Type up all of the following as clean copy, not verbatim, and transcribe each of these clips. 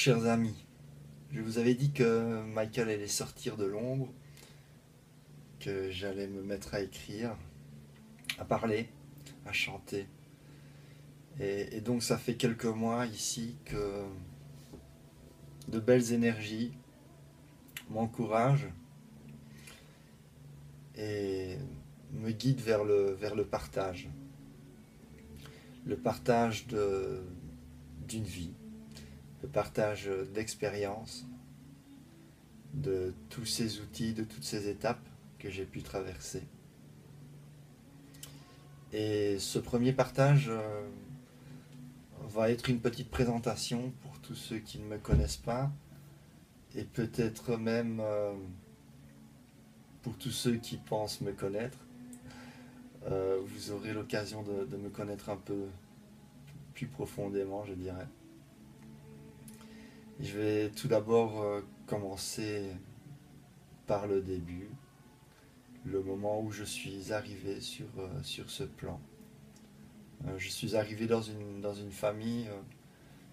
chers amis, je vous avais dit que Michael allait sortir de l'ombre, que j'allais me mettre à écrire, à parler, à chanter. Et donc ça fait quelques mois ici que de belles énergies m'encouragent et me guident vers le partage. Le partage d'une vie, le partage d'expériences, de tous ces outils, de toutes ces étapes que j'ai pu traverser. Et ce premier partage va être une petite présentation pour tous ceux qui ne me connaissent pas et peut-être même pour tous ceux qui pensent me connaître. Vous aurez l'occasion de me connaître un peu plus profondément, je dirais. Je vais tout d'abord commencer par le début, le moment où je suis arrivé sur ce plan. Je suis arrivé dans une famille,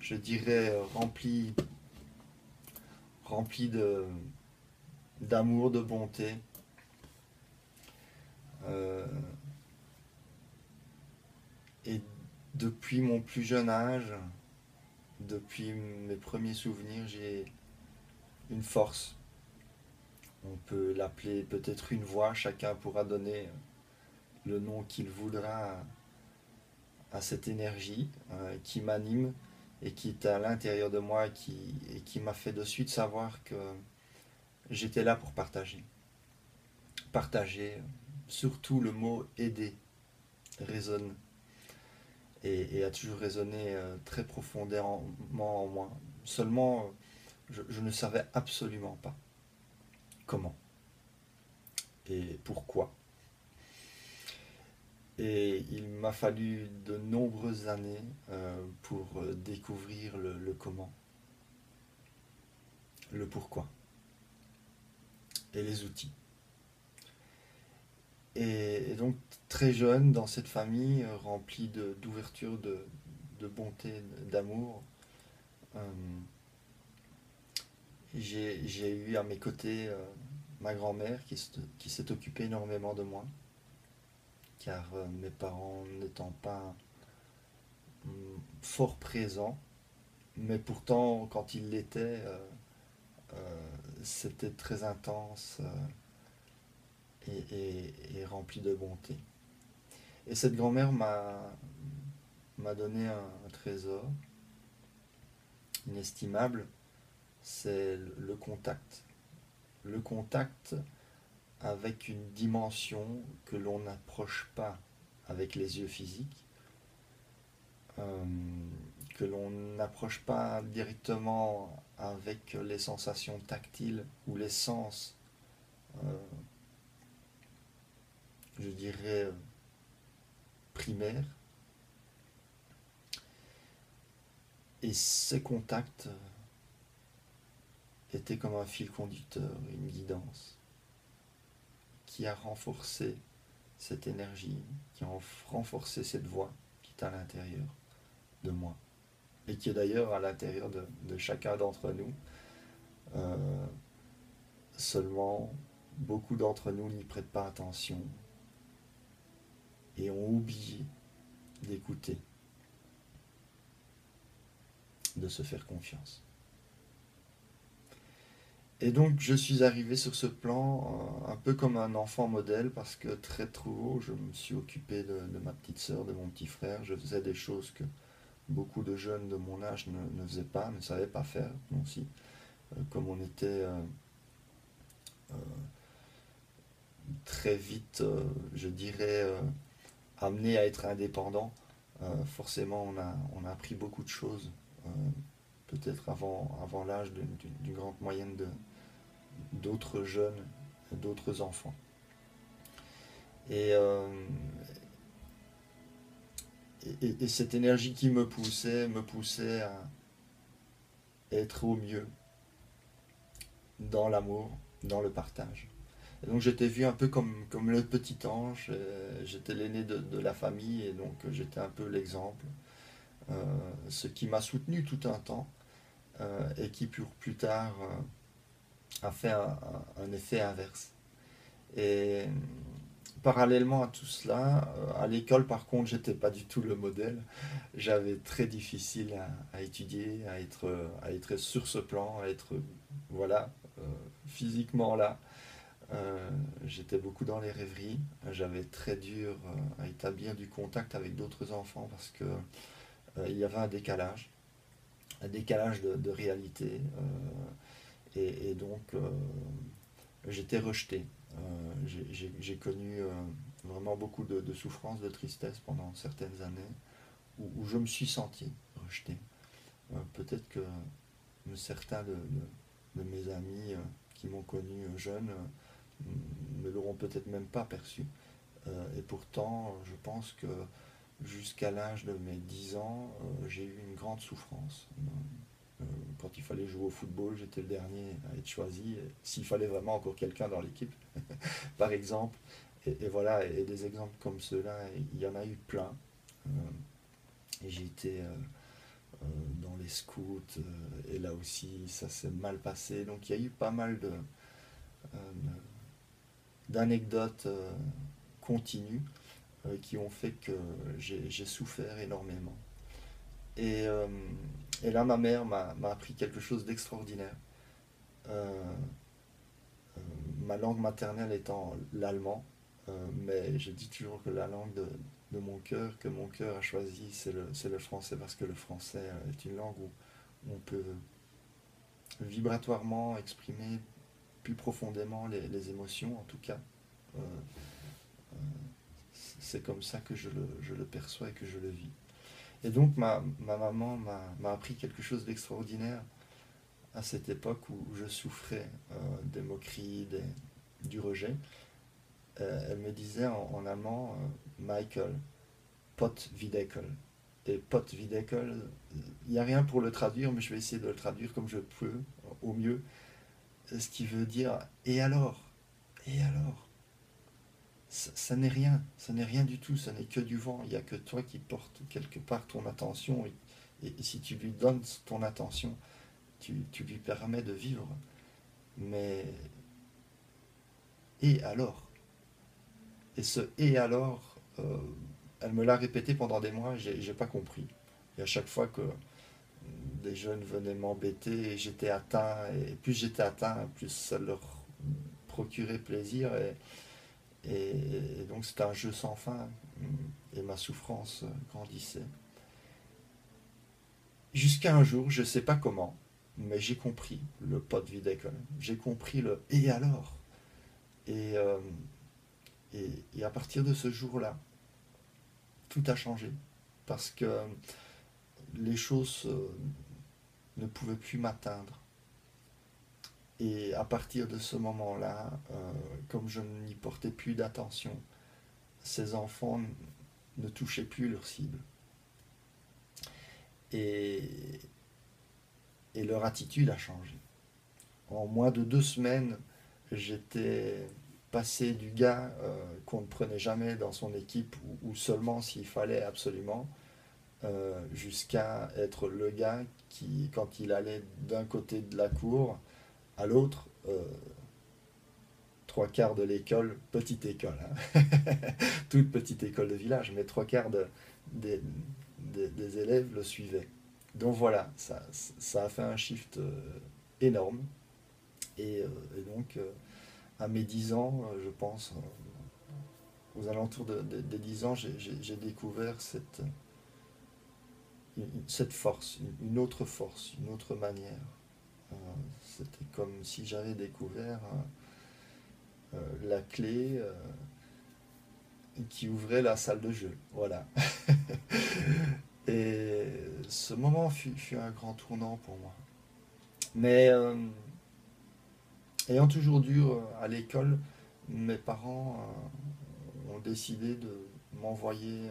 je dirais, remplie d'amour, de bonté. Euh, et depuis mon plus jeune âge, depuis mes premiers souvenirs, j'ai une force. On peut l'appeler peut-être une voix, chacun pourra donner le nom qu'il voudra à cette énergie qui m'anime et qui est à l'intérieur de moi et qui m'a fait de suite savoir que j'étais là pour partager. Partager, surtout le mot aider résonne et a toujours résonné très profondément en moi. Seulement, je ne savais absolument pas comment et pourquoi. Et il m'a fallu de nombreuses années pour découvrir le comment, le pourquoi et les outils. Et donc très jeune dans cette famille remplie d'ouverture, de bonté, d'amour, euh, j'ai eu à mes côtés ma grand-mère qui s'est occupée énormément de moi, car mes parents n'étant pas fort présents, mais pourtant quand ils l'étaient, c'était très intense et rempli de bonté. Et cette grand-mère m'a donné un trésor inestimable, c'est le contact. Le contact avec une dimension que l'on n'approche pas avec les yeux physiques, euh, que l'on n'approche pas directement avec les sensations tactiles ou les sens, euh, je dirais, primaires. Et ces contacts étaient comme un fil conducteur, une guidance qui a renforcé cette énergie, qui a renforcé cette voix qui est à l'intérieur de moi et qui est d'ailleurs à l'intérieur de chacun d'entre nous. Euh, Seulement, beaucoup d'entre nous n'y prêtent pas attention et ont oublié d'écouter, de se faire confiance. Et donc je suis arrivé sur ce plan un peu comme un enfant modèle parce que très tôt je me suis occupé de ma petite sœur, de mon petit frère. Je faisais des choses que beaucoup de jeunes de mon âge ne faisaient pas, ne savaient pas faire, nous aussi. Comme on était euh, très vite, je dirais, amené à être indépendant, forcément on a appris beaucoup de choses, euh, peut-être avant l'âge d'une grande moyenne d'autres jeunes, d'autres enfants. Et, euh, et cette énergie qui me poussait à être au mieux dans l'amour, dans le partage. Et donc j'étais vu un peu comme le petit ange, j'étais l'aîné de la famille et donc j'étais un peu l'exemple, ce qui m'a soutenu tout un temps. et qui pour plus tard a fait un effet inverse. Et parallèlement à tout cela, à l'école par contre, j'étais pas du tout le modèle. J'avais très difficile à étudier, à être sur ce plan, à être voilà, euh, physiquement là. J'étais beaucoup dans les rêveries. J'avais très dur à établir du contact avec d'autres enfants parce que il y avait un décalage de réalité. Et donc, j'étais rejeté. J'ai connu vraiment beaucoup de souffrance, de tristesse pendant certaines années où je me suis senti rejeté. Peut-être que certains de mes amis qui m'ont connu jeune ne l'auront peut-être même pas perçu. Et pourtant, je pense que jusqu'à l'âge de mes 10 ans, j'ai eu une grande souffrance. Quand il fallait jouer au football, j'étais le dernier à être choisi. S'il fallait vraiment encore quelqu'un dans l'équipe, par exemple. Et voilà, et des exemples comme ceux-là, il y en a eu plein. Euh, et j'ai été dans les scouts, et là aussi, ça s'est mal passé. Donc il y a eu pas mal euh, d'anecdotes continues qui ont fait que j'ai souffert énormément. Et, euh, et là, ma mère m'a appris quelque chose d'extraordinaire. Euh, Ma langue maternelle étant l'allemand, mais je dis toujours que la langue de mon cœur, que mon cœur a choisi, c'est le français, parce que le français est une langue où on peut vibratoirement exprimer plus profondément les émotions, en tout cas. Euh, euh, c'est comme ça que je le perçois et que je le vis. Et donc ma maman m'a appris quelque chose d'extraordinaire à cette époque où je souffrais des moqueries, du rejet. Elle me disait en allemand Michael, Pott Wiedekel. Et Pott Wiedekel, il n'y a rien pour le traduire, mais je vais essayer de le traduire comme je peux, au mieux. Ce qui veut dire et alors. Et alors, ça n'est rien, ça n'est rien du tout, ça n'est que du vent. Il n'y a que toi qui portes quelque part ton attention. Et si tu lui donnes ton attention, tu lui permets de vivre. Mais et alors? Et ce et alors, elle me l'a répété pendant des mois, j'ai pas compris. Et à chaque fois que des jeunes venaient m'embêter, j'étais atteint, et plus j'étais atteint, plus ça leur procurait plaisir, et donc c'était un jeu sans fin, et ma souffrance grandissait. Jusqu'à un jour, je sais pas comment, mais j'ai compris le pot vide d'école. J'ai compris le et alors. Et, euh, et à partir de ce jour-là, tout a changé. Parce que les choses ne pouvaient plus m'atteindre. Et à partir de ce moment-là, comme je n'y portais plus d'attention, ces enfants ne touchaient plus leur cible. Et, et leur attitude a changé. En moins de 2 semaines, j'étais passé du gars qu'on ne prenait jamais dans son équipe ou seulement s'il fallait absolument, jusqu'à être le gars qui, quand il allait d'un côté de la cour à l'autre, trois quarts de l'école, petite école, hein, toute petite école de village, mais trois quarts des, des élèves le suivaient. Donc voilà, ça a fait un shift énorme. Et donc, à mes 10 ans, je pense, aux alentours des 10 ans, j'ai découvert cette force, une autre force, une autre manière. Euh, C'était comme si j'avais découvert la clé qui ouvrait la salle de jeu. Voilà. Et ce moment fut un grand tournant pour moi. Mais ayant toujours dû à l'école, mes parents ont décidé de m'envoyer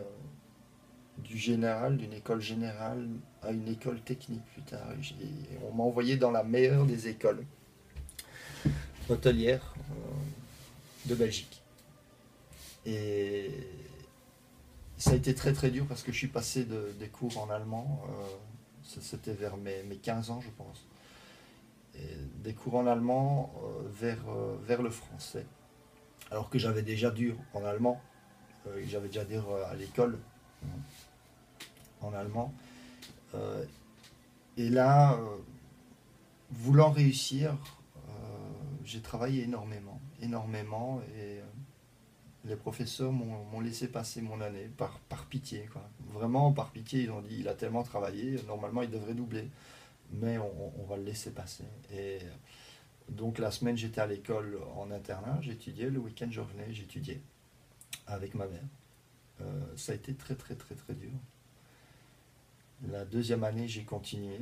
du général, d'une école générale à une école technique plus tard. Et on m'a envoyé dans la meilleure des écoles hôtelières de Belgique. Et ça a été très très dur parce que je suis passé des cours en allemand C'était vers mes 15 ans, je pense. Et des cours en allemand vers le français. Alors que j'avais déjà dur en allemand, j'avais déjà dur à l'école en allemand. Euh, et là, voulant réussir, j'ai travaillé énormément, énormément, et les professeurs m'ont laissé passer mon année par pitié, quoi. Vraiment par pitié, ils ont dit il a tellement travaillé, normalement il devrait doubler, mais on va le laisser passer. Et donc la semaine j'étais à l'école en internat, j'étudiais, le week-end je revenais, j'étudiais avec ma mère. Ça a été très très très très dur. La deuxième année j'ai continué,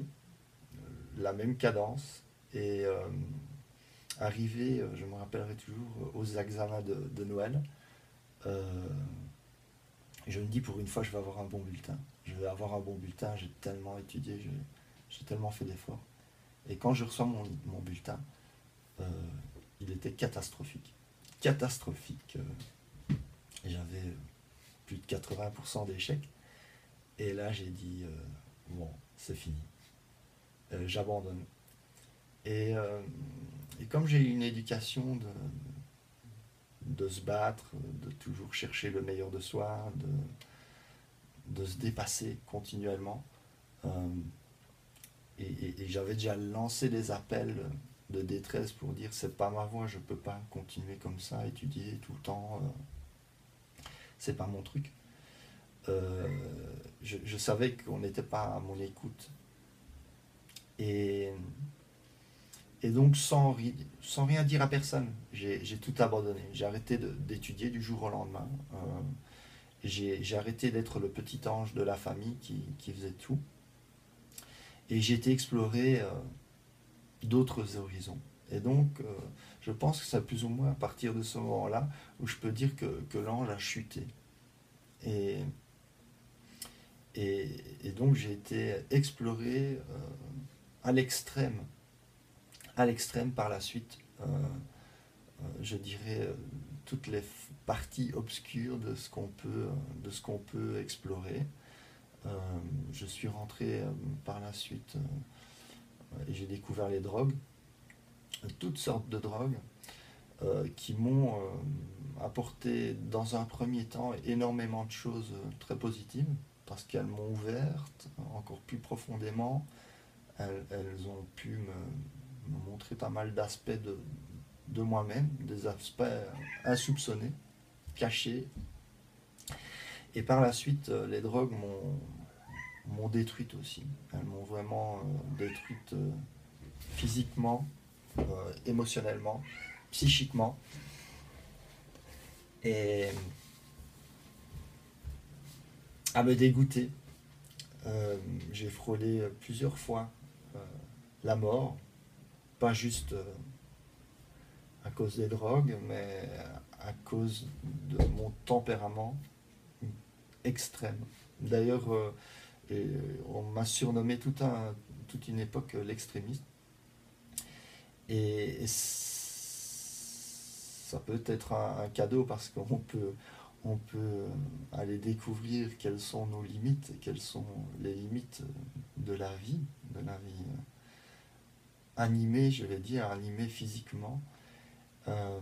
la même cadence, et arrivé, je me rappellerai toujours, aux examens de Noël, euh, je me dis pour une fois je vais avoir un bon bulletin. Je vais avoir un bon bulletin, j'ai tellement étudié, j'ai tellement fait d'efforts. Et quand je reçois mon bulletin, euh, il était catastrophique. Catastrophique. J'avais plus de 80% d'échecs. Et là j'ai dit, bon, c'est fini. J'abandonne. Et, euh, et comme j'ai eu une éducation de se battre, de toujours chercher le meilleur de soi, de se dépasser continuellement, euh, et j'avais déjà lancé des appels de détresse pour dire c'est pas ma voie, je peux pas continuer comme ça, étudier tout le temps, c'est pas mon truc. Euh, je savais qu'on n'était pas à mon écoute. Et, et donc sans rien dire à personne, j'ai tout abandonné. J'ai arrêté d'étudier du jour au lendemain. J'ai arrêté d'être le petit ange de la famille qui faisait tout. Et j'ai été explorer d'autres horizons. Et donc, je pense que c'est plus ou moins à partir de ce moment-là où je peux dire que l'ange a chuté. Et, et donc, j'ai été explorer à l'extrême, à l'extrême par la suite, je dirais, toutes les parties obscures de ce qu'on peut explorer. Euh, je suis rentré par la suite et j'ai découvert les drogues, toutes sortes de drogues, qui m'ont apporté dans un premier temps énormément de choses très positives, parce qu'elles m'ont ouverte encore plus profondément, elles ont pu me montrer pas mal d'aspects de moi-même, des aspects insoupçonnés, cachés, et par la suite les drogues m'ont détruite aussi, elles m'ont vraiment détruite physiquement, émotionnellement, psychiquement. Et à me dégoûter. J'ai frôlé plusieurs fois euh, la mort, pas juste à cause des drogues, mais à cause de mon tempérament extrême. D'ailleurs, on m'a surnommé toute une époque l'extrémiste. Et ça peut être un cadeau parce on peut aller découvrir quelles sont nos limites, et quelles sont les limites de la vie animée, je vais dire, animée physiquement. Euh,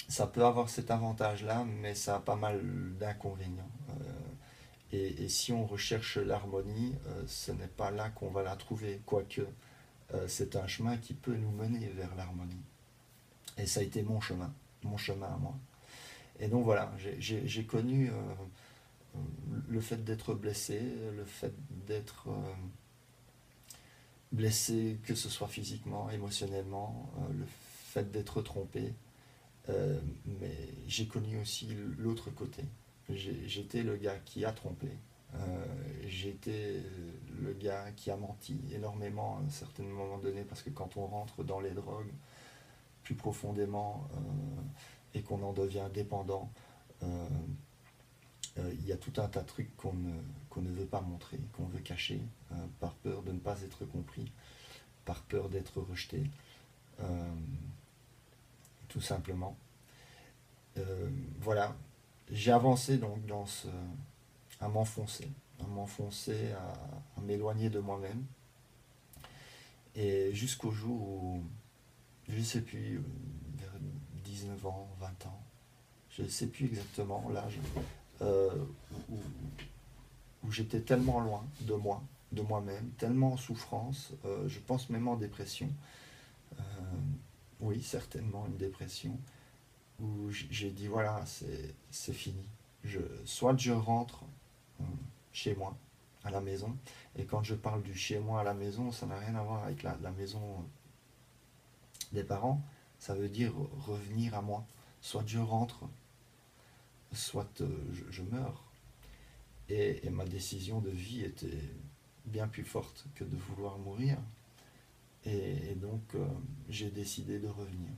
Ça peut avoir cet avantage-là, mais ça a pas mal d'inconvénients. Et si on recherche l'harmonie, ce n'est pas là qu'on va la trouver, quoique c'est un chemin qui peut nous mener vers l'harmonie. Et ça a été mon chemin à moi. Et donc voilà, j'ai connu le fait d'être blessé, le fait d'être blessé, que ce soit physiquement, émotionnellement, le fait d'être trompé. Mais j'ai connu aussi l'autre côté. J'étais le gars qui a trompé. J'étais le gars qui a menti énormément à un certain moment donné parce que quand on rentre dans les drogues plus profondément et qu'on en devient dépendant, euh, il y a tout un tas de trucs qu'on ne veut pas montrer, qu'on veut cacher, par peur de ne pas être compris, par peur d'être rejeté, euh, tout simplement. Voilà, j'ai avancé donc à m'enfoncer. à m'enfoncer, à m'éloigner de moi-même. Et jusqu'au jour où, je ne sais plus, vers 19 ans, 20 ans, je ne sais plus exactement l'âge, euh, où, où j'étais tellement loin de moi-même, tellement en souffrance, je pense même en dépression, euh, oui, certainement une dépression, où j'ai dit voilà, c'est fini. Soit je rentre euh, chez moi, à la maison, et quand je parle du chez moi à la maison, ça n'a rien à voir avec la maison des parents, ça veut dire revenir à moi. Soit je rentre, soit je meurs. Et ma décision de vie était bien plus forte que de vouloir mourir. Et donc, j'ai décidé de revenir.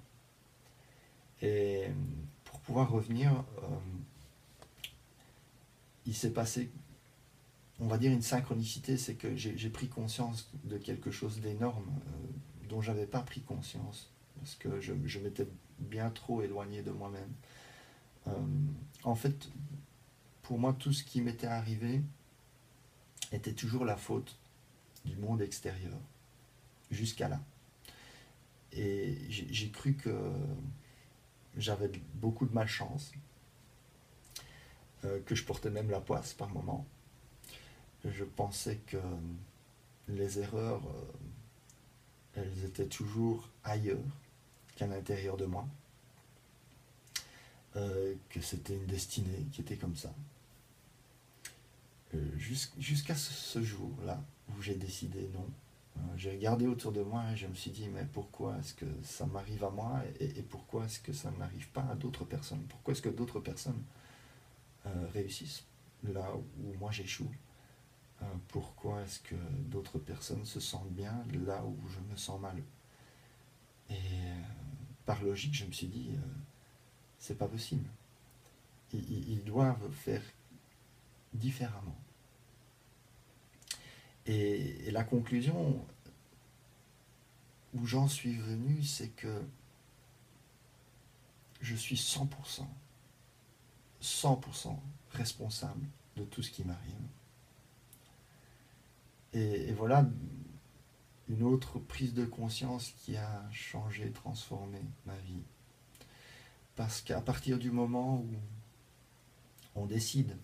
Et pour pouvoir revenir, il s'est passé, on va dire, une synchronicité, c'est que j'ai pris conscience de quelque chose d'énorme dont j'avais pas pris conscience, parce que je m'étais bien trop éloigné de moi-même. Euh, En fait, pour moi, tout ce qui m'était arrivé était toujours la faute du monde extérieur, jusqu'à là. Et j'ai cru que j'avais beaucoup de malchance, que je portais même la poisse par moment. Je pensais que les erreurs, elles étaient toujours ailleurs qu'à l'intérieur de moi, que c'était une destinée qui était comme ça. Jusqu'à ce jour-là où j'ai décidé non. J'ai regardé autour de moi et je me suis dit mais pourquoi est-ce que ça m'arrive à moi et pourquoi est-ce que ça n'arrive pas à d'autres personnes? Pourquoi est-ce que d'autres personnes réussissent là où moi j'échoue? Pourquoi est-ce que d'autres personnes se sentent bien là où je me sens mal? Et par logique, je me suis dit, c'est pas possible. Ils doivent faire différemment. Et la conclusion où j'en suis venu, c'est que je suis 100% responsable de tout ce qui m'arrive. Et voilà une autre prise de conscience qui a changé, transformé ma vie. Parce qu'à partir du moment où on décide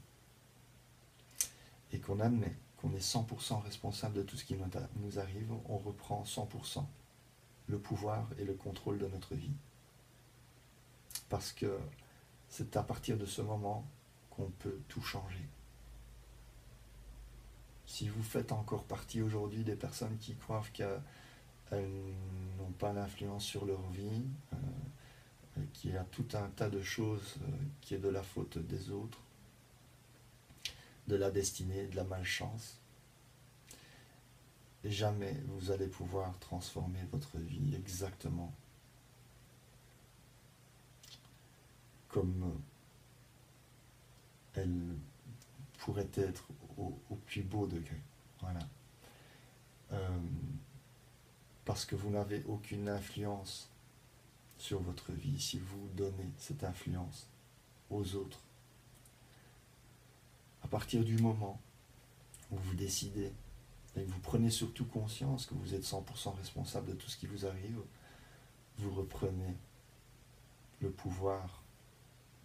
et qu'on admet qu'on est 100% responsable de tout ce qui nous arrive, on reprend 100% le pouvoir et le contrôle de notre vie. Parce que c'est à partir de ce moment qu'on peut tout changer. Si vous faites encore partie aujourd'hui des personnes qui croient qu'elles n'ont pas d'influence sur leur vie, qu'il y a tout un tas de choses qui est de la faute des autres, de la destinée, de la malchance, jamais vous allez pouvoir transformer votre vie exactement comme elle pourrait être au plus beau degré. Voilà. Euh, Parce que vous n'avez aucune influence sur votre vie si vous donnez cette influence aux autres. À partir du moment où vous décidez et que vous prenez surtout conscience que vous êtes 100% responsable de tout ce qui vous arrive, vous reprenez le pouvoir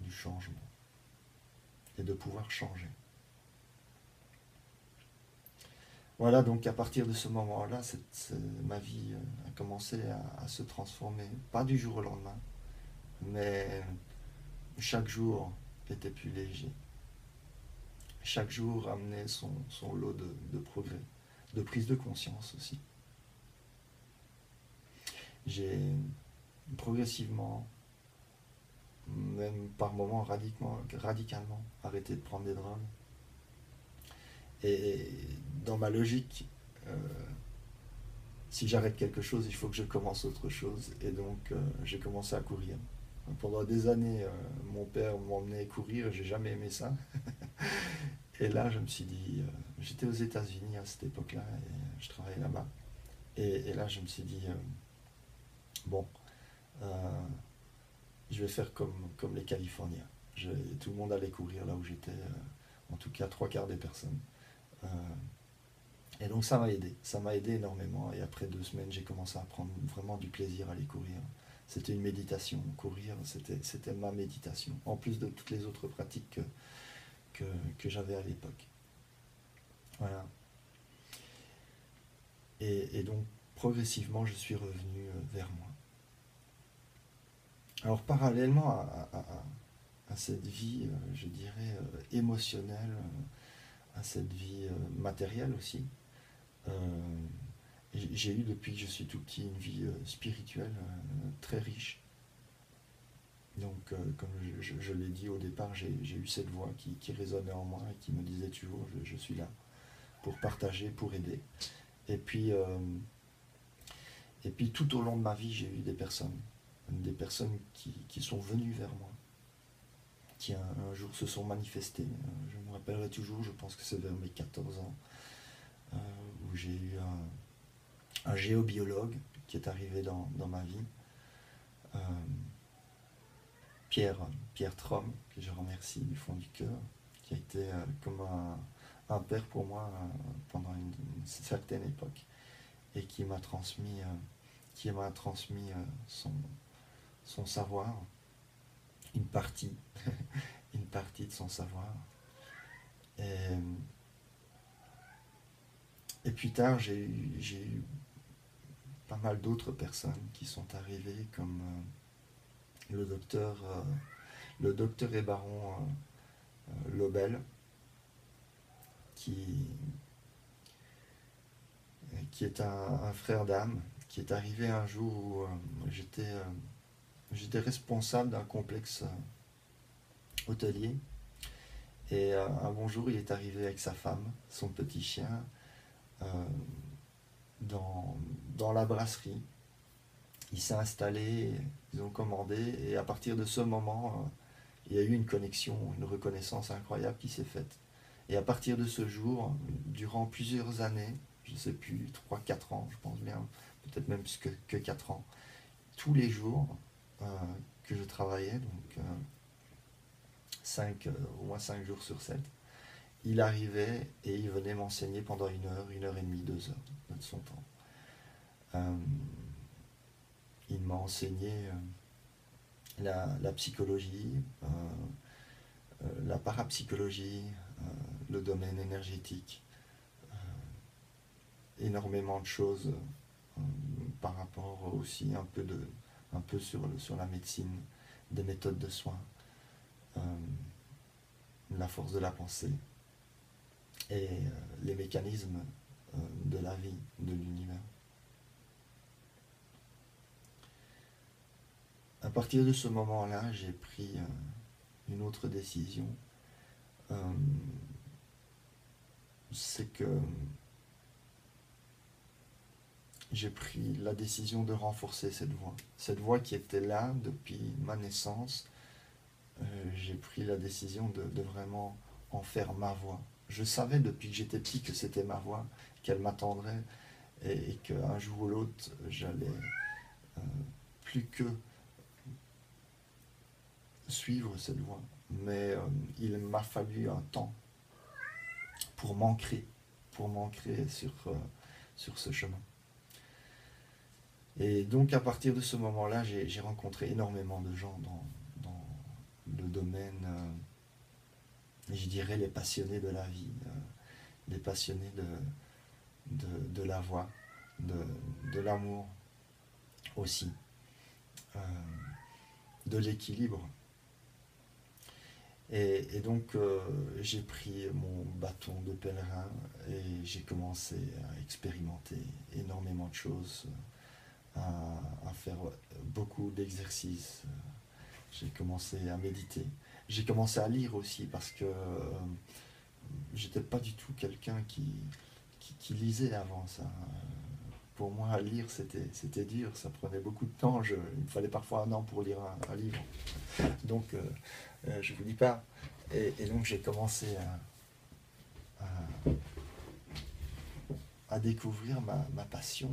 du changement et de pouvoir changer. Voilà, donc à partir de ce moment-là, ma vie a commencé à se transformer, pas du jour au lendemain, mais chaque jour était plus léger. Chaque jour amenait son lot de progrès, de prise de conscience aussi. J'ai progressivement, même par moments radicalement, arrêté de prendre des drogues. Et dans ma logique, euh, si j'arrête quelque chose, il faut que je commence autre chose. Et donc, j'ai commencé à courir. Pendant des années, mon père m'emmenait courir, j'ai jamais aimé ça. Et là, je me suis dit, j'étais aux États-Unis à cette époque-là, et je travaillais là-bas. Et là, je me suis dit, bon, euh, je vais faire comme les Californiens. Tout le monde allait courir là où j'étais, en tout cas trois quarts des personnes. Euh, et donc ça m'a aidé énormément. Et après 2 semaines, j'ai commencé à prendre vraiment du plaisir à aller courir. C'était une méditation. Courir, c'était ma méditation, en plus de toutes les autres pratiques que, que j'avais à l'époque. Voilà. Et donc, progressivement, je suis revenu vers moi. Alors, parallèlement à cette vie, je dirais, émotionnelle, à cette vie matérielle aussi, euh, j'ai eu depuis que je suis tout petit une vie spirituelle très riche. Donc, comme je l'ai dit au départ, j'ai eu cette voix qui résonnait en moi et qui me disait toujours, je suis là pour partager, pour aider. Et puis, euh, et puis tout au long de ma vie, j'ai eu des personnes qui sont venues vers moi, qui un jour se sont manifestées. Je me rappellerai toujours, je pense que c'est vers mes 14 ans, où j'ai eu un géobiologue qui est arrivé dans ma vie, euh, Pierre, Pierre Trom, que je remercie du fond du cœur, qui a été comme un père pour moi pendant une certaine époque, et qui m'a transmis son savoir, une partie, une partie de son savoir. Et, et plus tard, j'ai eu pas mal d'autres personnes qui sont arrivées, comme le docteur, le docteur et baron Lobel, qui, qui est un frère d'âme, qui est arrivé un jour où j'étais responsable d'un complexe hôtelier. Et un bon jour, il est arrivé avec sa femme, son petit chien, euh, dans, dans la brasserie. Il s'est installé, ils ont commandé, et à partir de ce moment, il y a eu une connexion, une reconnaissance incroyable qui s'est faite. Et à partir de ce jour, durant plusieurs années, je ne sais plus, 3 4 ans, je pense bien, peut-être même plus que 4 ans, tous les jours euh, que je travaillais, donc 5, au moins 5 jours sur 7, il arrivait et il venait m'enseigner pendant 1 heure et demie, 2 heures de son temps. Euh, il m'a enseigné la psychologie, la parapsychologie, le domaine énergétique, énormément de choses par rapport aussi un peu sur la médecine, des méthodes de soins, euh, la force de la pensée et les mécanismes de la vie, de l'univers. À partir de ce moment-là, j'ai pris une autre décision. Euh, c'est que j'ai pris la décision de renforcer cette voix. Cette voix qui était là depuis ma naissance, j'ai pris la décision de vraiment en faire ma voix. Je savais depuis que j'étais petit que c'était ma voix, qu'elle m'attendrait et qu'un jour ou l'autre, j'allais euh, plus que suivre cette voie. Mais il m'a fallu un temps pour m'ancrer sur ce chemin. Et donc à partir de ce moment-là, j'ai rencontré énormément de gens dans le domaine, je dirais les passionnés de la vie, les passionnés de la voix, de l'amour aussi, euh, de l'équilibre. Et donc j'ai pris mon bâton de pèlerin et j'ai commencé à expérimenter énormément de choses, à faire beaucoup d'exercices. J'ai commencé à méditer. J'ai commencé à lire aussi parce que j'étais pas du tout quelqu'un qui lisait avant ça. Pour moi, lire, c'était dur, ça prenait beaucoup de temps. Il me fallait parfois un an pour lire un livre. Donc, je vous dis pas. Et donc, j'ai commencé à, à découvrir ma passion,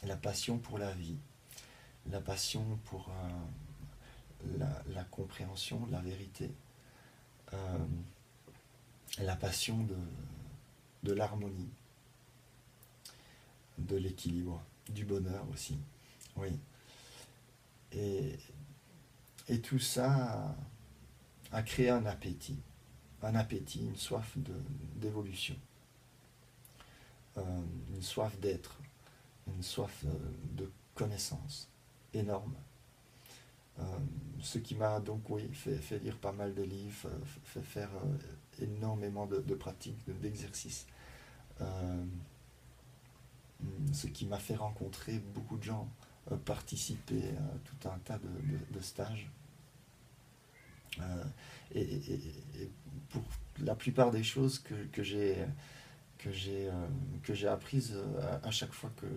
la passion pour la vie, la passion pour la compréhension de la vérité, la passion de l'harmonie, de l'équilibre, du bonheur aussi. Oui. Et, et tout ça a créé un appétit, une soif d'évolution, une soif d'être, une soif de connaissance énorme. Euh, Ce qui m'a donc, oui, fait lire pas mal de livres, fait faire énormément de pratiques, d'exercices. Euh, Ce qui m'a fait rencontrer beaucoup de gens, participer à tout un tas de stages. Euh, et pour la plupart des choses que j'ai apprises à chaque fois que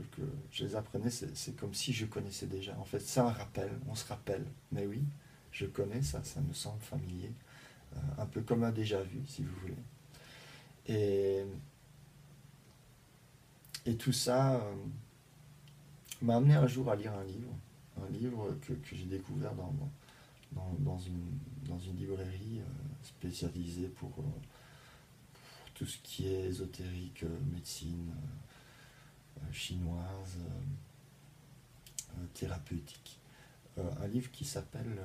je les apprenais, c'est comme si je connaissais déjà. En fait, c'est un rappel, on se rappelle. Mais oui, je connais ça, ça me semble familier. Un peu comme un déjà-vu, si vous voulez. Et, et tout ça m'a amené un jour à lire un livre que j'ai découvert dans une librairie spécialisée pour tout ce qui est ésotérique, médecine chinoise, thérapeutique. Un livre qui s'appelle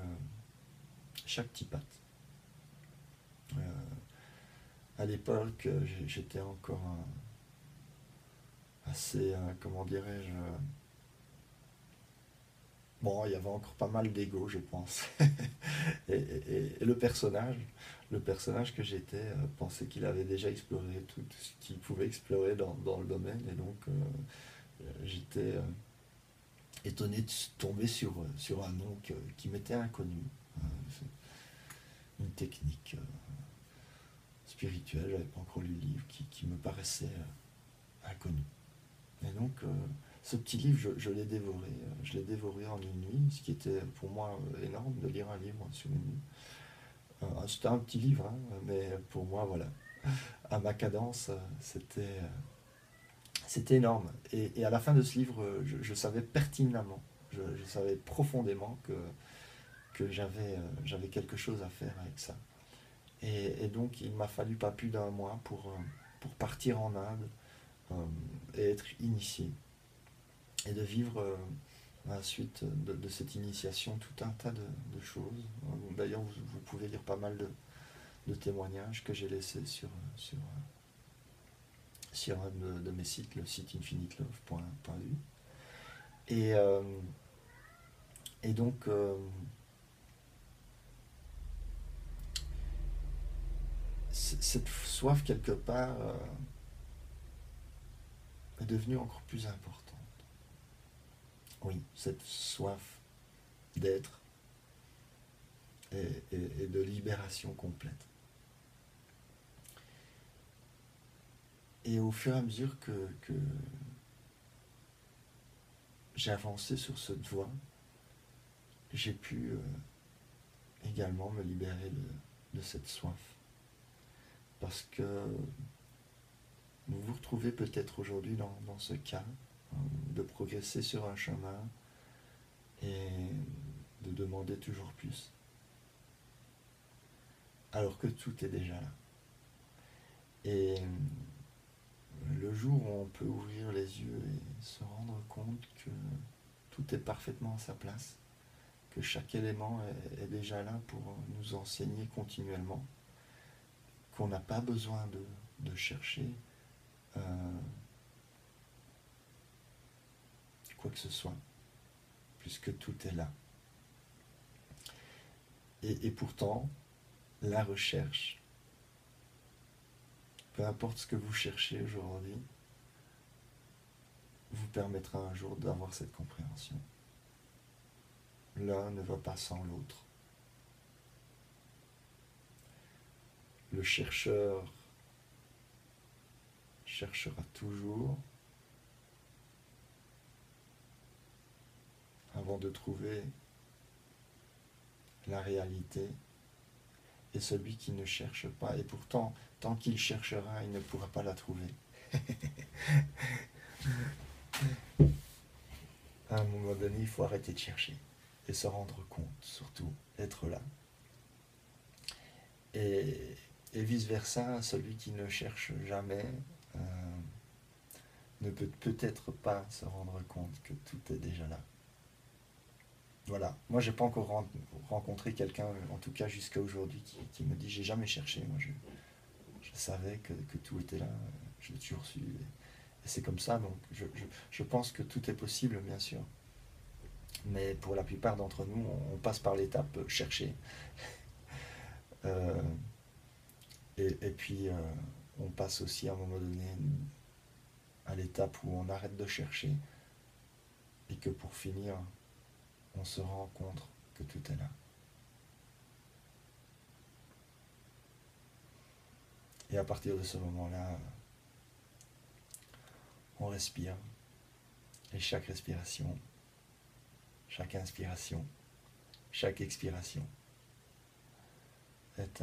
Shaktipat. À l'époque, j'étais encore assez, comment dirais-je, bon, il y avait encore pas mal d'ego, je pense. Et le personnage que j'étais, pensait qu'il avait déjà exploré tout ce qu'il pouvait explorer dans le domaine. Et donc, j'étais étonné de tomber sur un nom qui m'était inconnu. C'est une technique spirituelle, j'avais pas encore lu le livre, qui me paraissait inconnu. Et donc, ce petit livre, je l'ai dévoré. Je l'ai dévoré en une nuit, ce qui était pour moi énorme de lire un livre sur une nuit. C'était un petit livre, hein, mais pour moi, voilà, à ma cadence, c'était énorme. Et à la fin de ce livre, je savais pertinemment, je savais profondément que j'avais quelque chose à faire avec ça. Et donc, il m'a fallu pas plus d'un mois pour partir en Inde et être initié. Et de vivre à la suite de cette initiation tout un tas de choses. D'ailleurs, vous pouvez lire pas mal de témoignages que j'ai laissés sur un de mes sites, le site infinitelove.lu. Et, et donc, cette soif, quelque part, est devenue encore plus importante. Oui, cette soif d'être et de libération complète. Et au fur et à mesure que j'ai avancé sur cette voie, j'ai pu également me libérer de cette soif. Parce que vous vous retrouvez peut-être aujourd'hui dans ce cas, hein, de progresser sur un chemin et de demander toujours plus, alors que tout est déjà là. Et le jour où on peut ouvrir les yeux et se rendre compte que tout est parfaitement à sa place, que chaque élément est déjà là pour nous enseigner continuellement, qu'on n'a pas besoin de chercher quoi que ce soit, puisque tout est là. Et pourtant, la recherche, peu importe ce que vous cherchez aujourd'hui, vous permettra un jour d'avoir cette compréhension. L'un ne va pas sans l'autre. Le chercheur cherchera toujours avant de trouver la réalité, et celui qui ne cherche pas, et pourtant, tant qu'il cherchera, il ne pourra pas la trouver. À un moment donné, il faut arrêter de chercher et se rendre compte, surtout, être là. Et vice-versa, celui qui ne cherche jamais ne peut peut-être pas se rendre compte que tout est déjà là. Voilà. Moi, j'ai pas encore rencontré quelqu'un, en tout cas jusqu'à aujourd'hui, qui me dit j'ai jamais cherché. Moi, je savais que tout était là. Je l'ai toujours su. Et c'est comme ça. Donc, je pense que tout est possible, bien sûr. Mais pour la plupart d'entre nous, on passe par l'étape chercher. Euh, et puis, on passe aussi à un moment donné à l'étape où on arrête de chercher et que pour finir, on se rend compte que tout est là. Et à partir de ce moment-là, on respire. Et chaque respiration, chaque inspiration, chaque expiration est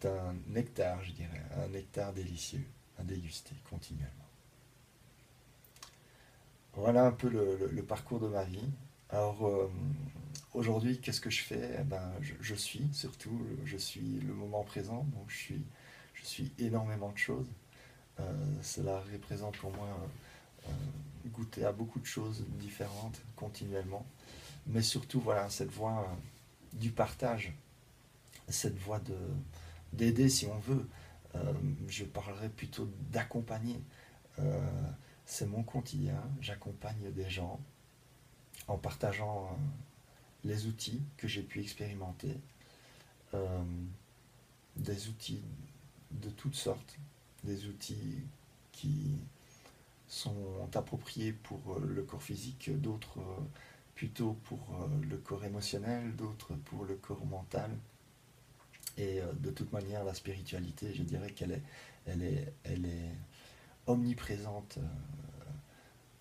un nectar, je dirais, un nectar délicieux à déguster continuellement. Voilà un peu le parcours de ma vie. Alors aujourd'hui, qu'est-ce que je fais? Eh ben, je suis surtout, je suis le moment présent, donc je suis énormément de choses. Cela représente pour moi goûter à beaucoup de choses différentes continuellement, mais surtout voilà cette voie du partage, cette voie d'aider si on veut. Je parlerai plutôt d'accompagner. Euh, c'est mon quotidien, j'accompagne des gens en partageant les outils que j'ai pu expérimenter, euh, des outils de toutes sortes, des outils qui sont appropriés pour le corps physique, d'autres plutôt pour le corps émotionnel, d'autres pour le corps mental. Et de toute manière, la spiritualité, je dirais elle est omniprésente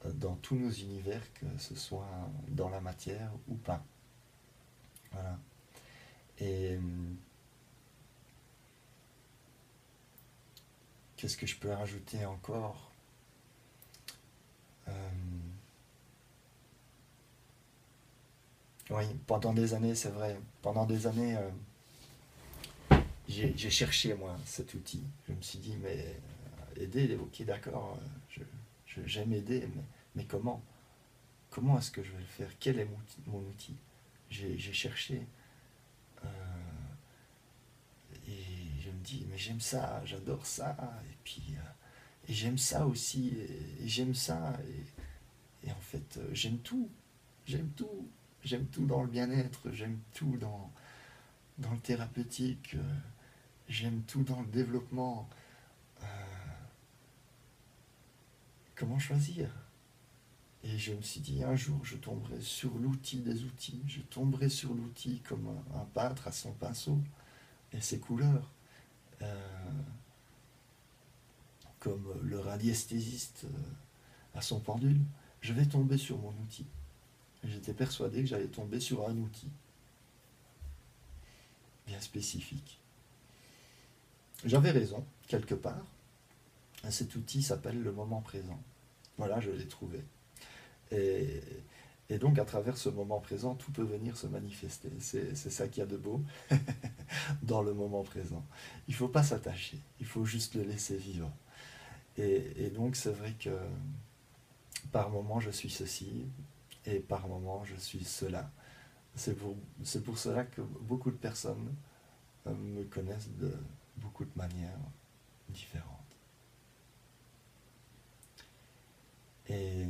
dans tous nos univers, que ce soit dans la matière ou pas. Voilà. Et qu'est-ce que je peux rajouter encore? euh, Oui, pendant des années, c'est vrai. Pendant des années, j'ai cherché, moi, cet outil. Je me suis dit, mais aider, ok, d'accord, j'aime aider, mais comment? Comment est-ce que je vais le faire? Quel est mon outil? J'ai cherché euh, et je me dis, mais j'aime ça, j'adore ça, et puis et j'aime ça aussi, et j'aime ça, et en fait, j'aime tout, j'aime tout dans le bien-être, j'aime tout dans le thérapeutique, j'aime tout dans le développement. Euh, comment choisir? Et je me suis dit, un jour, je tomberai sur l'outil des outils, je tomberai sur l'outil comme un peintre à son pinceau et ses couleurs, euh, comme le radiesthésiste à son pendule. Je vais tomber sur mon outil. Et j'étais persuadé que j'allais tomber sur un outil bien spécifique. J'avais raison, quelque part. Cet outil s'appelle le moment présent. Voilà, je l'ai trouvé. Et, et donc, à travers ce moment présent, tout peut venir se manifester. C'est ça qu'il y a de beau dans le moment présent. Il ne faut pas s'attacher, il faut juste le laisser vivre. Et donc, c'est vrai que par moment, je suis ceci, et par moment, je suis cela. C'est pour cela que beaucoup de personnes me connaissent de beaucoup de manières différentes. Et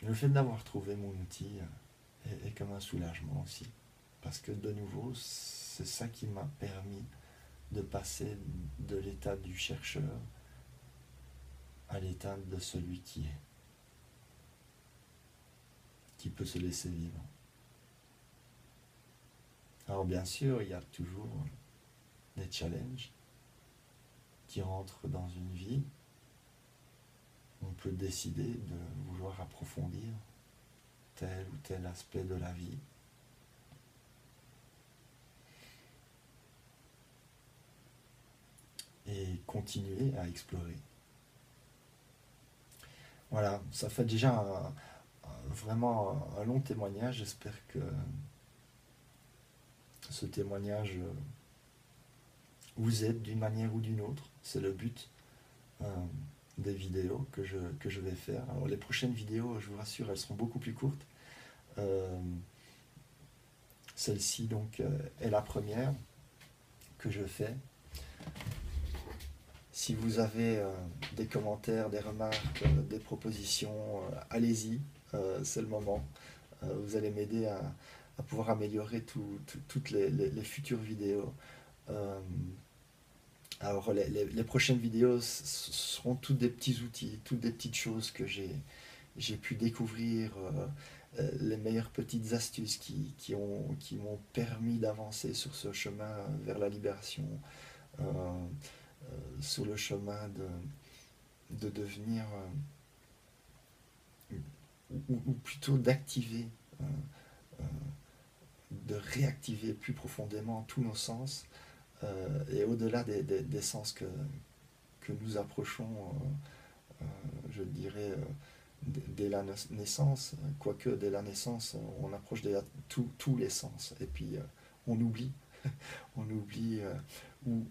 le fait d'avoir trouvé mon outil est comme un soulagement aussi. Parce que de nouveau, c'est ça qui m'a permis de passer de l'état du chercheur à l'état de celui qui peut se laisser vivre. Alors bien sûr, il y a toujours des challenges qui rentrent dans une vie. On peut décider de vouloir approfondir tel ou tel aspect de la vie. Et continuer à explorer. Voilà, ça fait déjà vraiment un long témoignage. J'espère que ce témoignage vous aide d'une manière ou d'une autre. C'est le but. des vidéos que je vais faire. Alors les prochaines vidéos, je vous rassure, elles seront beaucoup plus courtes. Euh, Celle-ci donc est la première que je fais. Si vous avez des commentaires, des remarques, des propositions, allez-y, c'est le moment. Vous allez m'aider à pouvoir améliorer toutes les futures vidéos. Euh, alors les prochaines vidéos seront toutes des petits outils, toutes des petites choses que j'ai pu découvrir, les meilleures petites astuces qui m'ont permis d'avancer sur ce chemin vers la libération, euh, sur le chemin de devenir, ou plutôt d'activer, euh, euh, de réactiver plus profondément tous nos sens, et au-delà des sens que nous approchons, je dirais, dès la naissance, quoique dès la naissance, on approche déjà tous les sens, et puis on oublie, on oublie, ou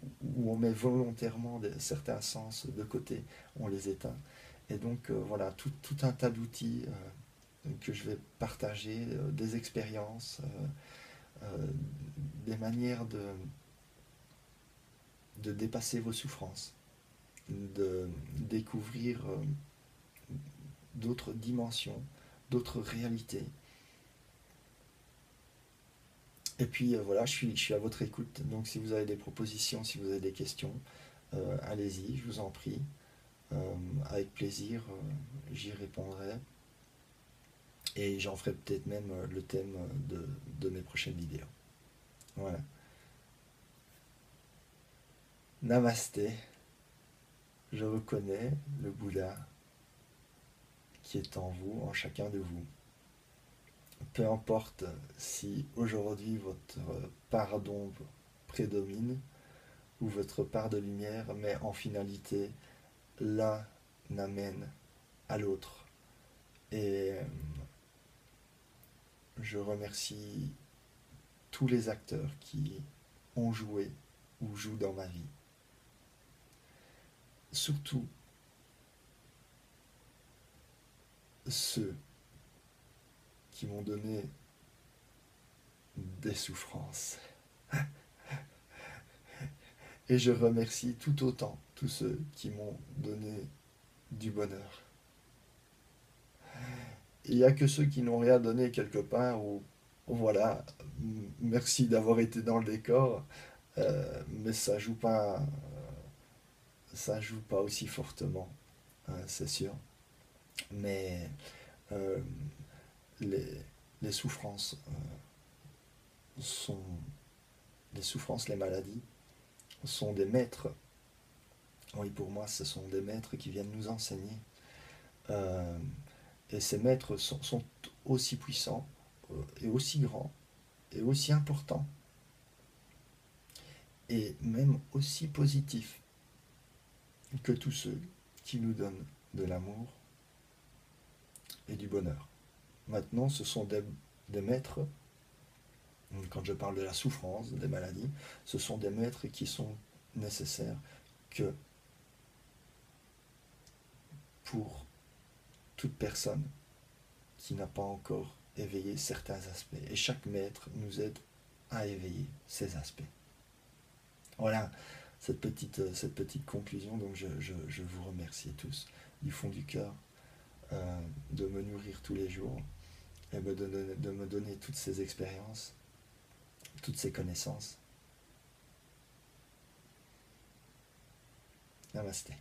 on met volontairement certains sens de côté, on les éteint. Et donc voilà, tout un tas d'outils que je vais partager, des expériences, euh, des manières de dépasser vos souffrances, de découvrir d'autres dimensions, d'autres réalités. Et puis voilà, je suis à votre écoute. Donc si vous avez des propositions, si vous avez des questions, allez-y, je vous en prie. Avec plaisir, j'y répondrai. Et j'en ferai peut-être même le thème de mes prochaines vidéos. Voilà. Namasté. Je reconnais le Bouddha qui est en vous, en chacun de vous. Peu importe si aujourd'hui votre part d'ombre prédomine ou votre part de lumière, mais en finalité, l'un n'amène à l'autre. Et je remercie tous les acteurs qui ont joué ou jouent dans ma vie. Surtout ceux qui m'ont donné des souffrances. Et je remercie tout autant tous ceux qui m'ont donné du bonheur. Il n'y a que ceux qui n'ont rien donné quelque part où, voilà, merci d'avoir été dans le décor, mais ça joue pas aussi fortement, c'est sûr. Mais euh, les, les souffrances sont les souffrances, les maladies sont des maîtres. Oui, pour moi, ce sont des maîtres qui viennent nous enseigner. Euh, et ces maîtres sont aussi puissants, et aussi grands, et aussi importants, et même aussi positifs que tous ceux qui nous donnent de l'amour et du bonheur. Maintenant, ce sont des maîtres, quand je parle de la souffrance, des maladies, ce sont des maîtres qui sont nécessaires que pour toute personne qui n'a pas encore éveillé certains aspects. Et chaque maître nous aide à éveiller ces aspects. Voilà cette petite conclusion. Donc je vous remercie tous du fond du cœur de me nourrir tous les jours et de me donner toutes ces expériences, toutes ces connaissances. Namasté.